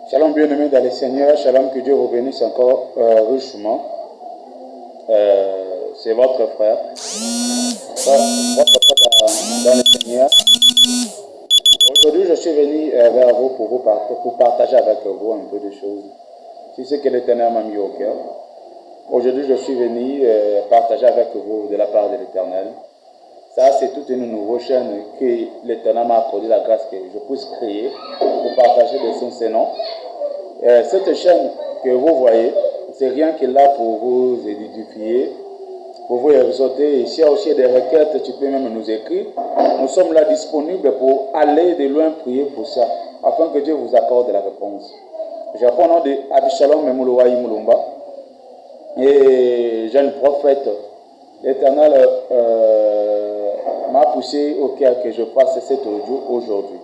Shalom bien-aimés dans le Seigneur, shalom, que Dieu vous bénisse encore richement. C'est votre frère, votre frère dans le Seigneur. Aujourd'hui, je suis venu vers vous pour partager avec vous un peu de choses. C'est ce que l'Éternel m'a mis au cœur. Aujourd'hui, je suis venu partager avec vous de la part de l'Éternel. Ça, c'est toute une nouvelle chaîne que l'Éternel m'a accordé la grâce que je puisse créer pour partager de son nom. Cette chaîne que vous voyez, c'est rien que là pour vous édifier, pour vous exhorter. S'il y a aussi des requêtes, tu peux même nous écrire. Nous sommes là disponibles pour aller de loin prier pour ça, afin que Dieu vous accorde la réponse. Je réponds au nom de Abishalom Memouloaï Moulumba, et jeune prophète. L'Éternel m'a poussé au cœur que je fasse cet audio aujourd'hui.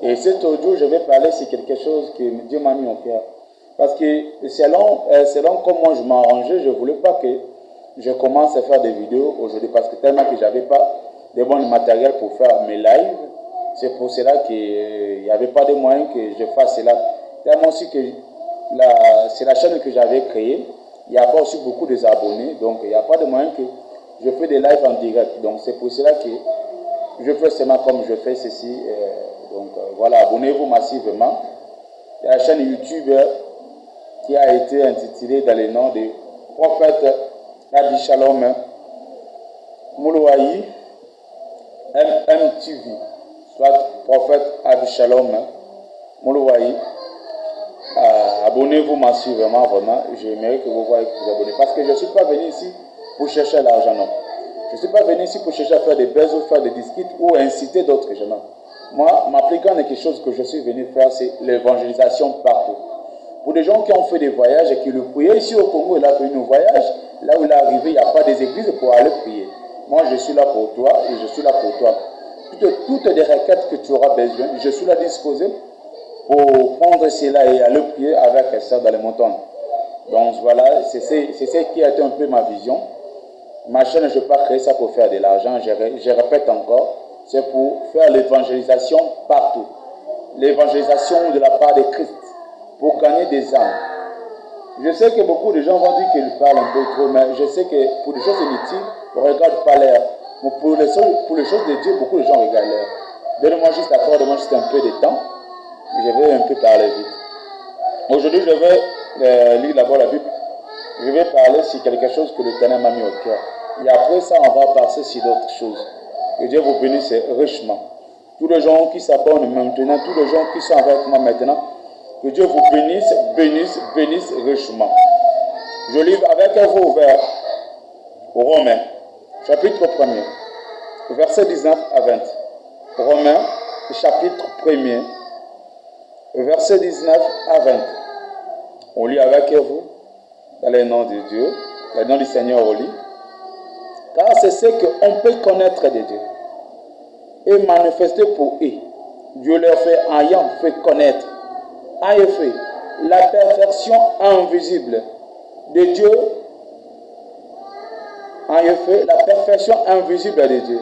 Et cet audio, je vais parler sur quelque chose que Dieu m'a mis au cœur. Parce que selon comment je m'arrangeais, je ne voulais pas que je commence à faire des vidéos aujourd'hui. Parce que tellement que je n'avais pas de bon matériel pour faire mes lives. C'est pour cela qu'il n'y avait pas de moyen que je fasse cela. Tellement aussi que c'est la chaîne que j'avais créée. Il n'y a pas aussi beaucoup d'abonnés. Donc il n'y a pas de moyen que je fais des lives en direct. Donc c'est pour cela que je fais seulement comme je fais ceci. Donc voilà, abonnez-vous massivement. Il y a la chaîne YouTube qui a été intitulée dans le nom de prophète Abishalom Mouloaï MTV, soit prophète Abishalom Mouloaï. Abonnez-vous massivement, vraiment. J'aimerais que vous voyez que vous abonnez. Parce que je ne suis pas venu ici pour chercher l'argent, non. Je ne suis pas venu ici pour chercher à faire des buzz ou faire des disques ou inciter d'autres gens. Moi, ma plus grande quelque chose que je suis venu faire, c'est l'évangélisation partout. Pour des gens qui ont fait des voyages et qui le priaient, ici au Congo, il a fait un voyage, là où il est arrivé, il n'y a pas des églises pour aller prier. Moi, je suis là pour toi et je suis là pour toi. Toutes les requêtes que tu auras besoin, je suis là disposé pour prendre cela et aller prier avec ça dans les montagnes. Donc voilà, c'est ce qui a été un peu ma vision. Ma chaîne, je ne vais pas créer ça pour faire de l'argent, je répète encore. C'est pour faire l'évangélisation partout. L'évangélisation de la part de Christ. Pour gagner des âmes. Je sais que beaucoup de gens vont dire qu'ils parlent un peu trop, mais je sais que pour des choses inutiles, on ne regarde pas l'air. Mais pour les choses de Dieu, beaucoup de gens regardent l'air. Donnez-moi juste un peu de temps. Je vais un peu parler vite. Aujourd'hui, je vais lire d'abord la Bible. Je vais parler sur quelque chose que l'Éternel m'a mis au cœur. Et après ça, on va passer sur d'autres choses. Que Dieu vous bénisse richement. Tous les gens qui s'abonnent maintenant, tous les gens qui sont avec moi maintenant, que Dieu vous bénisse richement. Je lis avec vous vers Romains, chapitre 1er, verset 19 à 20. Romains, chapitre 1er, verset 19 à 20. On lit avec vous, dans le nom de Dieu, dans le nom du Seigneur, on lit. Car c'est ce qu'on peut connaître de Dieu et manifester pour eux. Dieu leur fait ayant fait connaître, en effet, la perfection invisible de Dieu, en effet, la perfection invisible de Dieu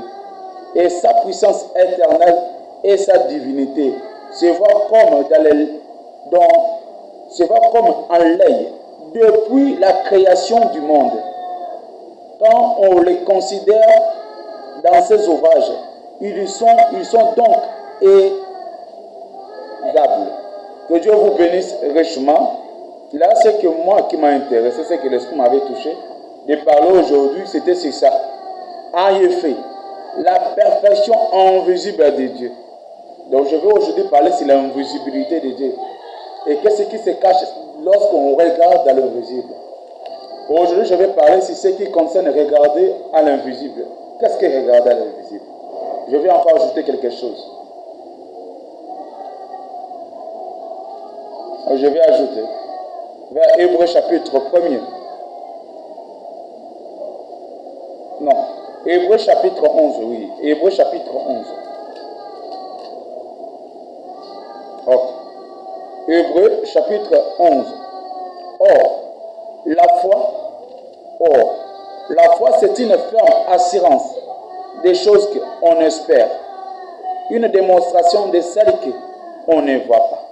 et sa puissance éternelle et sa divinité se voit comme en l'œil depuis la création du monde. Quand on les considère dans ces ouvrages, ils sont donc égables. Que Dieu vous bénisse richement. Là, ce que moi qui m'a intéressé, c'est que l'Esprit m'avait touché. De parler aujourd'hui, c'était sur ça. En effet, la perfection invisible de Dieu. Donc je vais aujourd'hui parler sur l'invisibilité de Dieu. Et qu'est-ce qui se cache lorsqu'on regarde dans l'invisible. Aujourd'hui, je vais parler sur ce qui concerne regarder à l'invisible. Qu'est-ce que regarder à l'invisible? Je vais encore ajouter quelque chose. Je vais ajouter vers Hébreux chapitre 1er. Non, Hébreux chapitre 11, oui. Hébreux chapitre 11. Oh. Hébreux chapitre 11. Or, la foi, c'est une ferme assurance des choses qu'on espère, une démonstration de celles qu'on ne voit pas.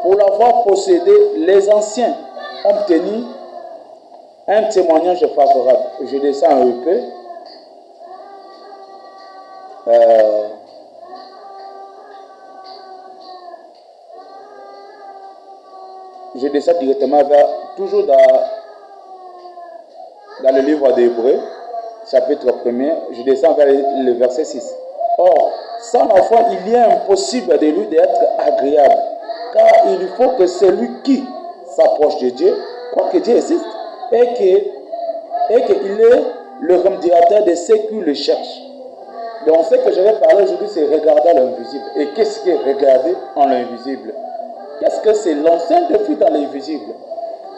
Pour l'avoir possédé, les anciens ont obtenu un témoignage favorable. Je descends un peu. Je descends directement vers, toujours dans le livre d'Hébreux, chapitre 1er, je descends vers le verset 6. Or, sans la foi, il est impossible de lui d'être agréable, car il faut que celui qui s'approche de Dieu, croit que Dieu existe, et qu'il est le remédiateur de ceux qui le cherchent. Donc, ce que je vais parler aujourd'hui, c'est regarder l'invisible. Et qu'est-ce que regarder en l'invisible? Qu'est-ce que c'est l'ancien défi dans l'invisible?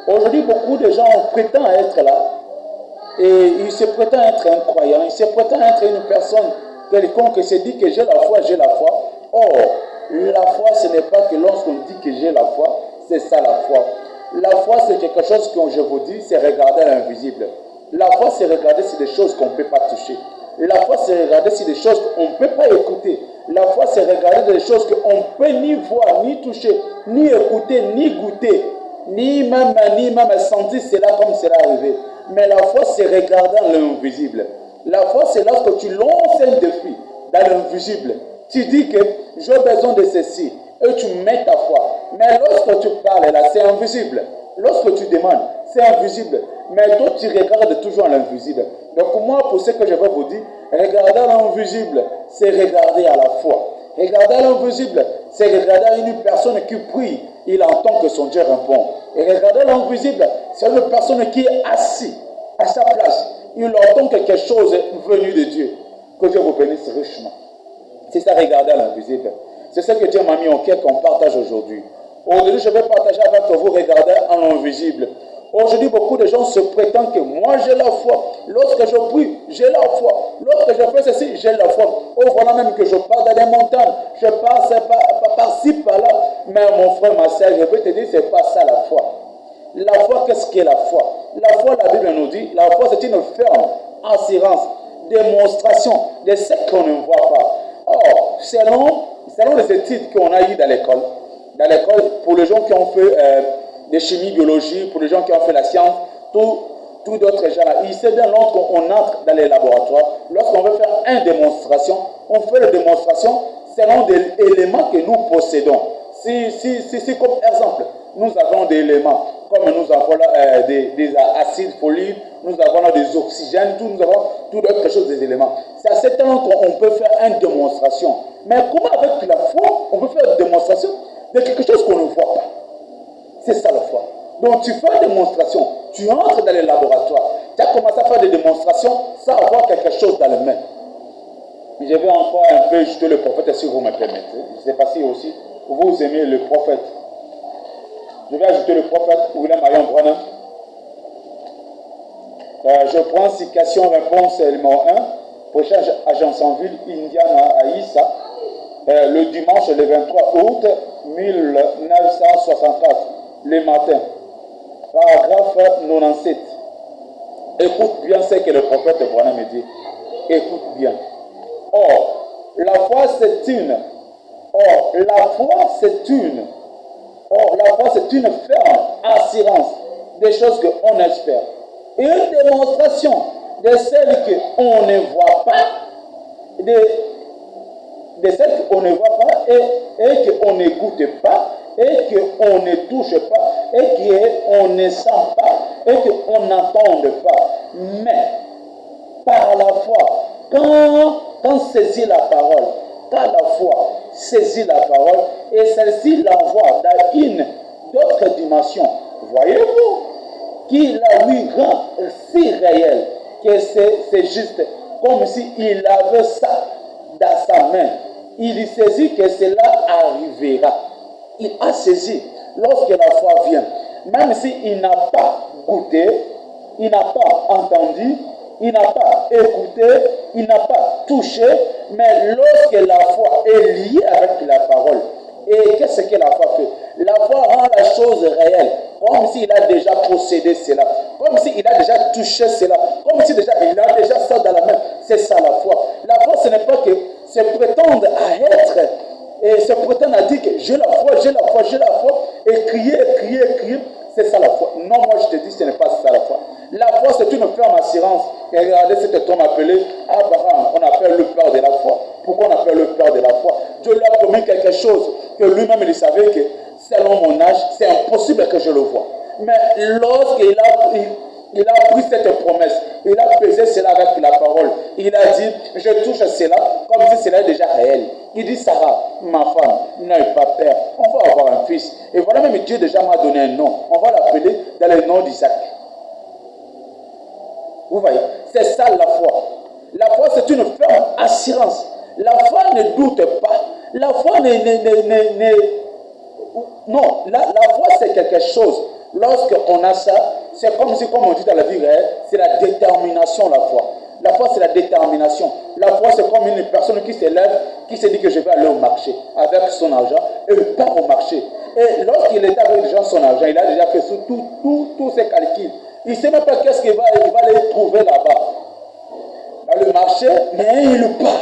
Aujourd'hui, beaucoup de gens prétendent être là, et ils se prétendent être un croyant, ils se prétendent être une personne quelconque qui se dit que j'ai la foi, j'ai la foi. Or, la foi, ce n'est pas que lorsqu'on dit que j'ai la foi, c'est ça la foi. La foi, c'est quelque chose que je vous dis, c'est regarder l'invisible. La foi, c'est regarder sur des choses qu'on ne peut pas toucher. La foi, c'est regarder sur des choses qu'on ne peut pas écouter. La foi, c'est regarder des choses qu'on ne peut ni voir, ni toucher, ni écouter, ni goûter, ni même sentir cela comme cela arrivé. Mais la foi, c'est regarder l'invisible. La foi, c'est lorsque tu lances un défi dans l'invisible. Tu dis que j'ai besoin de ceci et tu mets ta foi. Mais lorsque tu parles là, c'est invisible. Lorsque tu demandes, c'est invisible. Mais toi, tu regardes toujours l'invisible. Donc moi, pour ce que je vais vous dire, regarder l'invisible, c'est regarder à la foi. Regarder l'invisible, c'est regarder une personne qui prie, il entend que son Dieu répond. Et regarder l'invisible, c'est une personne qui est assise à sa place. Il entend quelque chose venu de Dieu. Que Dieu vous bénisse richement. C'est ça, regarder l'invisible. C'est ce que Dieu m'a mis en cœur qu'on partage aujourd'hui. Aujourd'hui, je vais partager avec vous, regarder en l'invisible. Aujourd'hui, beaucoup de gens se prétendent que moi j'ai la foi. Lorsque je prie, j'ai la foi. Lorsque je fais ceci, j'ai la foi. Oh, voilà même que je pars dans les montagnes. Je passe par-ci, par-là. Mais mon frère, ma soeur, je peux te dire, ce n'est pas ça la foi. La foi, qu'est-ce qu'est la foi? La foi, la Bible nous dit, la foi c'est une ferme assurance, démonstration de ce qu'on ne voit pas. Or, selon les études qu'on a eues dans l'école, pour les gens qui ont fait de chimie, biologie, pour les gens qui ont fait la science, tout d'autres gens là, il sait bien lorsqu'on entre dans les laboratoires, lorsqu'on veut faire une démonstration, on fait la démonstration selon des éléments que nous possédons. Si comme exemple, nous avons des éléments, comme nous avons là, des acides foliques, nous avons là des oxygènes, nous avons tout autre chose des éléments. C'est à ce temps qu'on peut faire une démonstration. Mais comment avec la foi, on peut faire une démonstration de quelque chose qu'on ne voit pas? C'est ça la foi. Donc tu fais une démonstration, tu entres dans les laboratoires, tu as commencé à faire des démonstrations sans avoir quelque chose dans les mains. Je vais encore un peu jeter le prophète si vous me permettez. Je ne sais pas si aussi vous aimez le prophète. Je vais ajouter le prophète William Marion Branham. Je prends citation réponse numéro 1, prochain à Jacksonville, Indiana, à Issa, le dimanche le 23 août 1964, le matin. Paragraphe 97. Écoute bien ce que le prophète Branham me dit. Écoute bien. Or, la foi c'est une ferme assurance des choses qu'on espère. Et une démonstration de celles qu'on ne voit pas, de celles qu'on ne voit pas et qu'on ne goûte pas, et qu'on ne touche pas, et qu'on ne sent pas, et qu'on n'entende pas. Mais, par la foi, quand saisit la parole, quand la foi saisit la parole, et celle-ci l'envoie dans une d'autres dimensions, voyez-vous, qui la lui rend si réelle que c'est juste comme s'il avait ça dans sa main. Il saisit que cela arrivera. Il a saisi lorsque la foi vient. Même s'il n'a pas goûté, il n'a pas entendu, il n'a pas écouté, il n'a pas touché, mais lorsque la foi est liée avec la parole, et qu'est-ce que la foi fait? La foi rend la chose réelle, comme s'il a déjà possédé cela, comme s'il a déjà touché cela, comme si déjà il a déjà ça dans la main. C'est ça la foi. La foi, ce n'est pas que se prétendre à être, et se prétendre à dire que j'ai la foi, j'ai la foi, j'ai la foi, et crier, crier, crier. C'est ça la foi. Non, moi je te dis, ce n'est pas ça la foi. La foi, c'est une ferme assurance. Et regardez cet homme appelé Abraham. On appelle le père de la foi. Pourquoi on appelle le père de la foi? Dieu lui a promis quelque chose que lui-même il savait que selon mon âge, c'est impossible que je le voie. Mais lorsqu'il a pris cette promesse, il a pesé cela avec la parole. Il a dit, je touche cela comme si cela est déjà réel. Il dit, Sarah, ma femme, n'aie pas peur. On va avoir un fils. Et voilà, même Dieu déjà m'a donné un nom. On va l'appeler dans le nom d'Isaac. Vous voyez, c'est ça la foi. La foi, c'est une ferme assurance. La foi ne doute pas. La foi non, la foi, c'est quelque chose. Lorsqu'on a ça, c'est comme si, comme on dit dans la vie réelle, c'est la détermination, la foi. La foi, c'est la détermination. La foi, c'est comme une personne qui s'élève, qui se dit que je vais aller au marché avec son argent, et il part au marché. Et lorsqu'il est avec déjà son argent, il a déjà fait tous ses calculs. Il ne sait même pas qu'est-ce qu'il va aller trouver là-bas. Dans le marché, mais il part.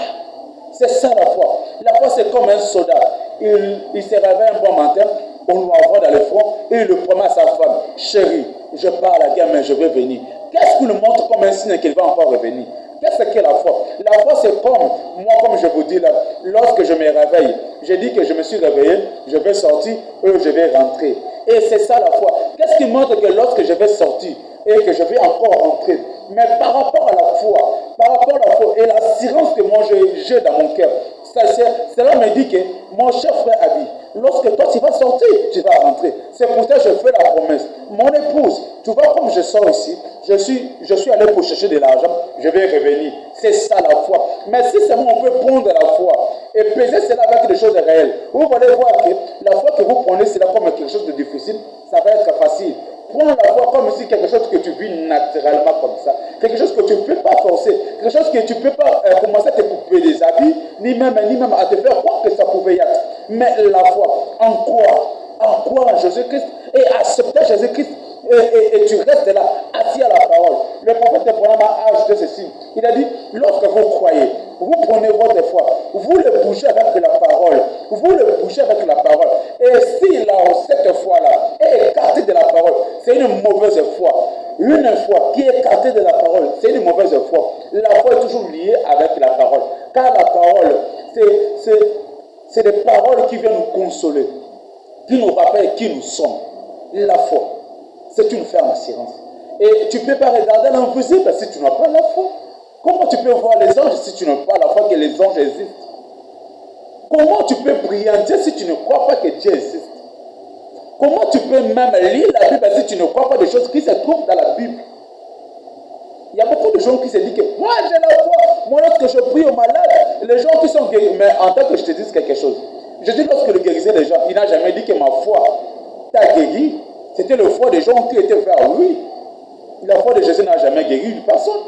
C'est ça la foi. La foi, c'est comme un soldat. Il se réveille un bon matin, on lui envoie dans le front et il le promet à sa femme, chérie, je pars à la guerre, mais je vais venir. Qu'est-ce qu'il nous montre comme un signe qu'il va encore revenir? Qu'est-ce que la foi? La foi, c'est comme, moi, comme je vous dis là, lorsque je me réveille, je dis que je me suis réveillé, je vais sortir et je vais rentrer. Et c'est ça la foi. Qu'est-ce qui montre que lorsque je vais sortir et que je vais encore rentrer? Mais par rapport à la foi, et l'assurance que moi j'ai dans mon cœur, cela me dit que mon cher frère Abi, lorsque toi tu vas sortir, tu vas rentrer. C'est pour ça que je fais la promesse. Mon épouse, tu vois comme je sors ici, je suis allé pour chercher de l'argent, je vais revenir. C'est ça la foi. Mais si seulement on peut prendre la foi et peser cela avec des choses réelles, vous allez voir que la foi que vous prenez cela comme quelque chose de difficile, ça va être facile. Prends la foi comme si quelque chose que tu vis naturellement comme ça. Quelque chose que tu ne peux pas forcer. Quelque chose que tu ne peux pas commencer à te couper des habits, ni même à te faire croire que ça pouvait y être. Mais la foi, en croire en Jésus-Christ et accepter Jésus-Christ. Et tu restes là, assis à la parole. Le prophète Abraham a ajouté ceci. Il a dit, lorsque vous croyez, vous prenez votre foi, vous le bougez avec la parole. Vous le bougez avec la parole. Et si là, cette foi-là est écartée de la parole, c'est une mauvaise foi. Une foi qui est écartée de la parole, c'est une mauvaise foi. La foi est toujours liée avec la parole. Car la parole, c'est des paroles qui viennent nous consoler, qui nous rappellent qui nous sommes. La foi, c'est une ferme assurance. Et tu ne peux pas regarder l'invisible si tu n'as pas la foi. Comment tu peux voir les anges si tu n'as pas la foi que les anges existent? Comment tu peux brillanter si tu ne crois pas que Dieu existe? Comment tu peux même lire la Bible si tu ne crois pas des choses qui se trouvent dans la Bible? Il y a beaucoup de gens qui se disent que moi j'ai la foi. Moi lorsque je prie aux malades, les gens qui sont guéris, mais en tant que je te dise quelque chose, je dis lorsque le guérissait les gens, il n'a jamais dit que ma foi t'a guéri. C'était le foi des gens qui étaient vers lui. La foi de Jésus n'a jamais guéri une personne.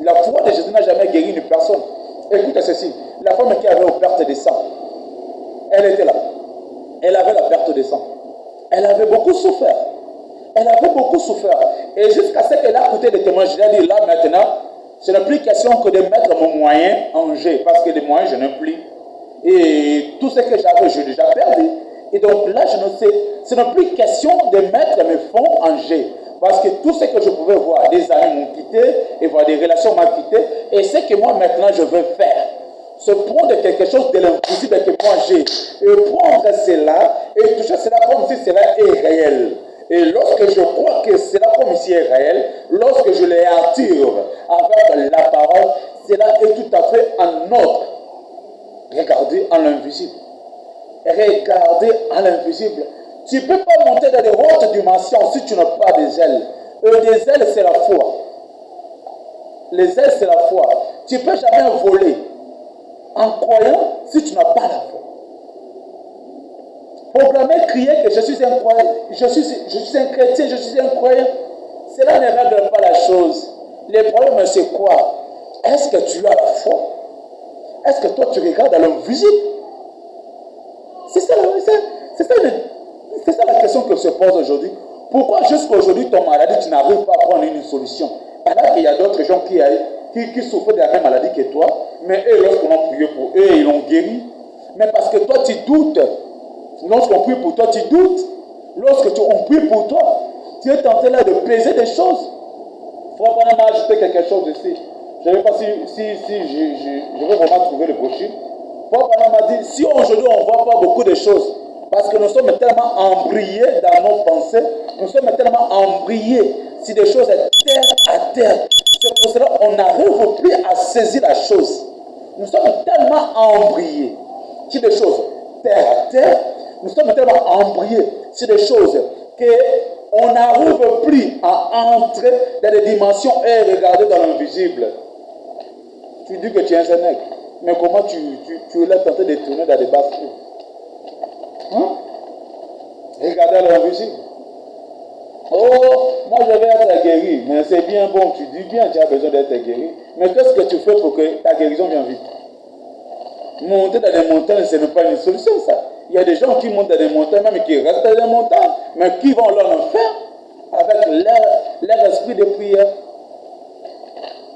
La foi de Jésus n'a jamais guéri une personne. Écoute ceci, la femme qui avait une perte de sang, elle était là. Elle avait la perte de sang. Elle avait beaucoup souffert. Elle avait beaucoup souffert. Et jusqu'à ce qu'elle a écouté des témoignages, je lui ai dit, là maintenant, ce n'est plus question que de mettre mon moyen en jeu, parce que les moyens, je n'ai plus. Et tout ce que j'avais, j'ai déjà perdu. Et donc là, ce n'est plus question de mettre mes fonds en jeu. Parce que tout ce que je pouvais voir, des amis m'ont quitté, et voir des relations m'ont quitté. Et ce que moi maintenant je veux faire, c'est prendre quelque chose de l'invisible que moi j'ai. Et prendre cela et toucher cela comme si cela est réel. Et lorsque je crois que cela comme si est réel, lorsque je les attire avec la parole, cela est tout à fait en ordre. Regardez en l'invisible. Regardez en l'invisible. Tu ne peux pas monter dans les hautes dimensions si tu n'as pas des ailes. Des ailes, c'est la foi. Les ailes, c'est la foi. Tu ne peux jamais voler en croyant si tu n'as pas la foi. Proclamer, crier que je suis un croyant, je suis un chrétien, je suis un croyant, cela ne règle pas la chose. Le problème, c'est quoi? Est-ce que tu as la foi? Est-ce que toi, tu regardes à l'invisible? C'est ça la question que se pose aujourd'hui. Pourquoi jusqu'à aujourd'hui, ton maladie, tu n'arrives pas à prendre une solution? Alors qu'il y a d'autres gens qui souffrent de la même maladie que toi, mais eux, lorsqu'on a prié pour eux, ils l'ont guéri. Mais parce que toi, tu doutes. Lorsqu'on prie pour toi, tu doutes. Lorsque on prie pour toi, tu es tenté là de peser des choses. Frère Branham m'a ajouté quelque chose ici. Je ne sais pas si je vais vraiment trouver le brochure. Frère Branham m'a dit, si aujourd'hui on ne voit pas beaucoup de choses, parce que nous sommes tellement embrouillés dans nos pensées, nous sommes tellement embrouillés sur des choses terre à terre. C'est pour cela qu'on n'arrive plus à saisir la chose. Nous sommes tellement embrouillés sur des choses terre à terre. Nous sommes tellement embrouillés sur des choses qu'on n'arrive plus à entrer dans les dimensions et regarder dans l'invisible. Tu dis que tu es un Zénèque, mais comment tu l'as tenté de tourner dans des basses? Hein? Regardez à l'invisible. Oh, moi je vais être guéri, mais c'est bien bon, tu dis bien, tu as besoin d'être guéri. Mais qu'est-ce que tu fais pour que ta guérison vienne vite? Monter dans des montagnes, ce n'est pas une solution, ça. Il y a des gens qui montent dans des montagnes, même qui restent dans des montagnes, mais qui vont leur en faire avec leur esprit de prière.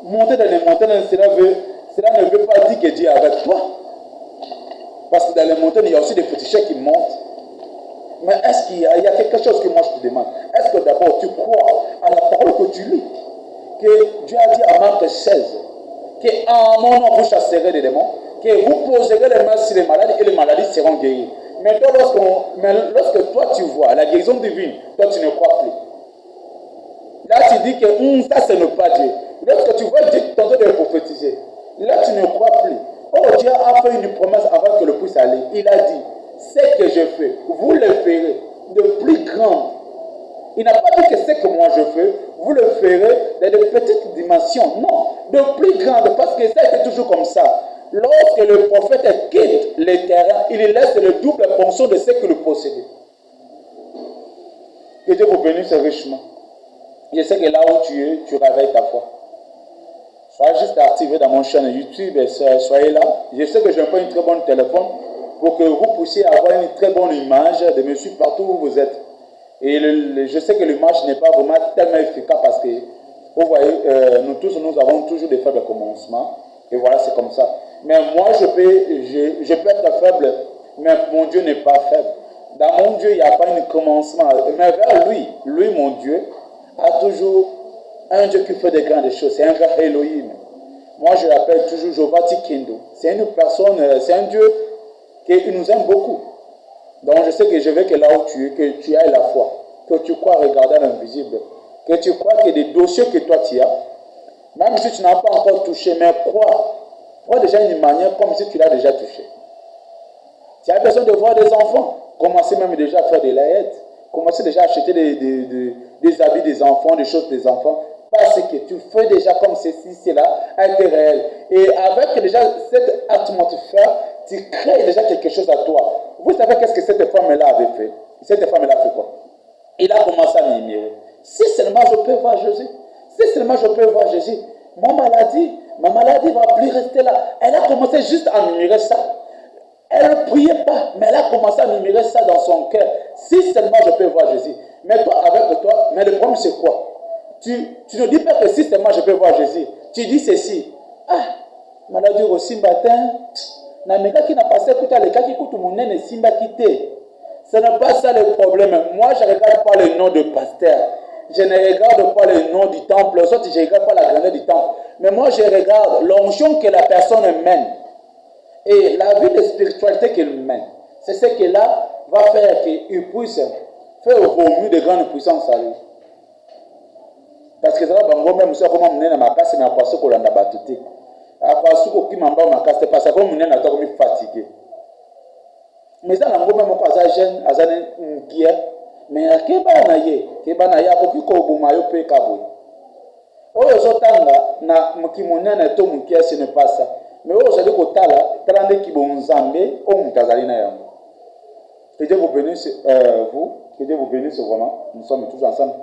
Monter dans les montagnes, cela ne veut pas dire que Dieu est avec toi. Parce que dans les montagnes, il y a aussi des féticheurs qui montent. Mais est-ce qu'il y a quelque chose que moi je te demande? Est-ce que d'abord tu crois à la parole que tu lis? Que Dieu a dit à Marc 16, qu'en mon nom vous chasserez des démons, que vous poserez les mains sur les malades et les maladies seront guéries. Mais toi, lorsque toi tu vois la guérison divine, toi tu ne crois plus. Là tu dis que ça ce n'est pas Dieu. Lorsque tu vois Dieu tenter de prophétiser, là tu ne crois plus. Oh, Dieu a fait une promesse avant que le puisse aller. Il a dit, ce que je fais, vous le ferez de plus grand. Il n'a pas dit que ce que moi je fais, vous le ferez dans de petites dimensions. Non, de plus grande, parce que ça a été toujours comme ça. Lorsque le prophète quitte le terrain, il laisse le double portion de ce qu'il possédait. Que Dieu vous bénisse richement. Je sais que là où tu es, tu réveilles ta foi. Soyez juste activé dans mon chaîne YouTube et soyez là. Je sais que je n'ai pas une très bonne téléphone pour que vous puissiez avoir une très bonne image de me suivre partout où vous êtes. Et je sais que l'image n'est pas vraiment tellement efficace parce que, vous voyez, nous tous, nous avons toujours des faibles commencements. Et voilà, c'est comme ça. Mais moi, je peux être faible, mais mon Dieu n'est pas faible. Dans mon Dieu, il n'y a pas un commencement. Mais vers lui, mon Dieu, a toujours un Dieu qui fait de grandes choses. C'est un grand Elohim. Moi, je l'appelle toujours Jehovah Tikendo. C'est une personne, c'est un Dieu qui nous aime beaucoup. Donc, je sais que je veux que là où tu es, que tu aies la foi, que tu crois regarder l'invisible, que tu crois que des dossiers que toi tu as, même si tu n'as pas encore touché, mais crois déjà une manière comme si tu l'as déjà touché. Tu as besoin de voir des enfants, commencez même déjà à faire des layettes, commencez déjà à acheter des habits des enfants, des choses des enfants, parce que tu fais déjà comme ceci, cela a été réel. Et avec déjà cette atmosphère, tu crées déjà quelque chose à toi. Vous savez qu'est-ce que cette femme-là avait fait? Cette femme-là a fait quoi? Il a commencé à murmurer. Si seulement je peux voir Jésus, si seulement je peux voir Jésus, ma maladie ne va plus rester là. Elle a commencé juste à murmurer ça. Elle ne priait pas, mais elle a commencé à murmurer ça dans son cœur. Si seulement je peux voir Jésus. Mais toi, avec toi, mais le problème c'est quoi? Tu ne dis pas que si seulement je peux voir Jésus. Tu dis ceci. Ah, maladie au Simbatin. Na meka qui n'a pas écouté les gars qui écoutent mon nez Simba quitté. Ce n'est pas ça le problème. Moi, je ne regarde pas le nom de pasteur. Je ne regarde pas le nom du temple. Soit je ne regarde pas la grandeur du temple. Mais moi, je regarde l'onction que la personne mène. Et la vie de spiritualité qu'elle mène. C'est ce que là va faire qu'il puisse faire au mieux de grandes puissances à lui. Parce que ça va même si on mène ma casse, mais après ce qu'on a battu. Après ce qu'on m'a battu, c'est parce qu'on mène à toi comme fatigué. Mais ça, on a même pas ça jeune, à ça qui est. Mais à qui va naïe, à qui qu'on boumayo peut kabouy. Oyo zotanga na mkimonia na to mkia ce n'est pas ça. Mais aujourd'hui kotala trande ki bonzambe o mutazali na yango. Que Dieu vous bénisse vous, que Dieu vous bénisse vraiment. Nous sommes tous ensemble.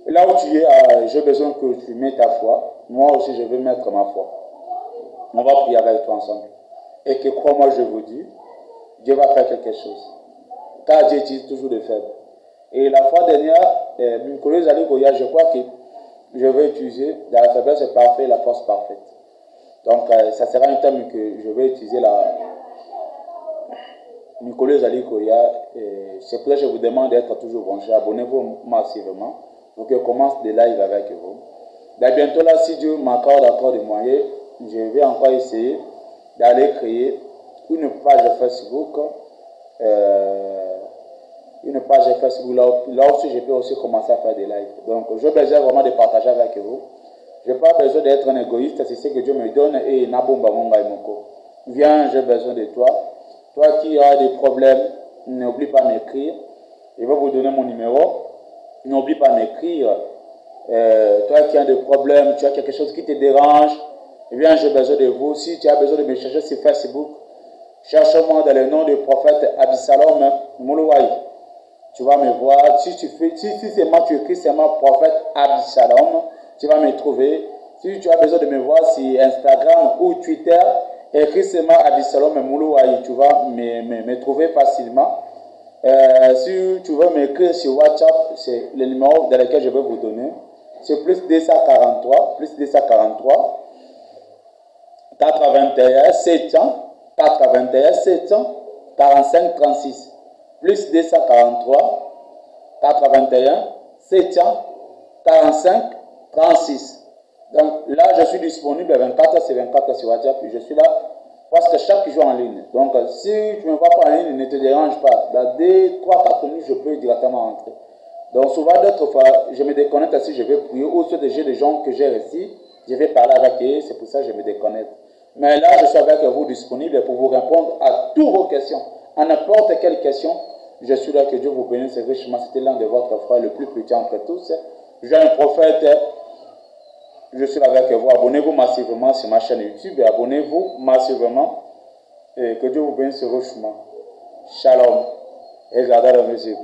Et là où tu es, j'ai besoin que tu mettes ta foi. Moi aussi je veux mettre ma foi. On va prier avec toi ensemble. Et que crois-moi, je vous dis, Dieu va faire quelque chose. Car Dieu utilise toujours des faibles. Et la fois dernière, je crois que je vais utiliser dans la faiblesse parfaite la force parfaite. Donc, ça sera un thème que je vais utiliser Nicolas Zalikoya, c'est pour ça que je vous demande d'être toujours branché. Abonnez-vous massivement pour que je commence des lives avec vous. Donc, bientôt là, si Dieu m'accorde encore des moyens, je vais encore essayer d'aller créer une page Facebook. Une page Facebook là aussi je peux aussi commencer à faire des lives. Donc, j'ai besoin vraiment de partager avec vous. Je n'ai pas besoin d'être un égoïste, c'est ce que Dieu me donne et Nabomba Monga Moko. Viens, j'ai besoin de toi. Toi qui as des problèmes, n'oublie pas de m'écrire. Je vais vous donner mon numéro. N'oublie pas de m'écrire. Toi qui as des problèmes, tu as quelque chose qui te dérange, eh bien, j'ai besoin de vous. Si tu as besoin de me chercher sur Facebook, cherche-moi dans le nom du prophète Absalom Moulouaï. Tu vas me voir. Si c'est moi, tu écris seulement prophète Absalom, tu vas me trouver. Si tu as besoin de me voir sur Instagram ou Twitter, écris seulement Absalom Moulouaï, tu vas me trouver facilement. Si tu veux m'écrire sur WhatsApp, c'est le numéro dans lequel je vais vous donner. C'est plus 243, 81 700, 45 36. Plus 243, 81 700, 45 36. Donc là, je suis disponible 24 sur 24 sur WhatsApp. Je suis là parce que chaque jour en ligne. Donc si tu ne me vois pas en ligne, ne te dérange pas. Dans 2, 3, 4 minutes, je peux directement rentrer. Donc souvent d'autres fois, je me déconnecte si je vais prier ou sur des gens que j'ai reçus, je vais parler avec eux, c'est pour ça que je me déconnecte. Mais là, je suis avec vous disponible pour vous répondre à toutes vos questions. À n'importe quelle question, je suis là, que Dieu vous bénisse richement. C'était l'un de votre frère le plus petit entre tous. Je suis un prophète, je suis là avec vous. Abonnez-vous massivement sur ma chaîne YouTube et abonnez-vous massivement. Et que Dieu vous bénisse richement. Shalom. Et gardez la musique.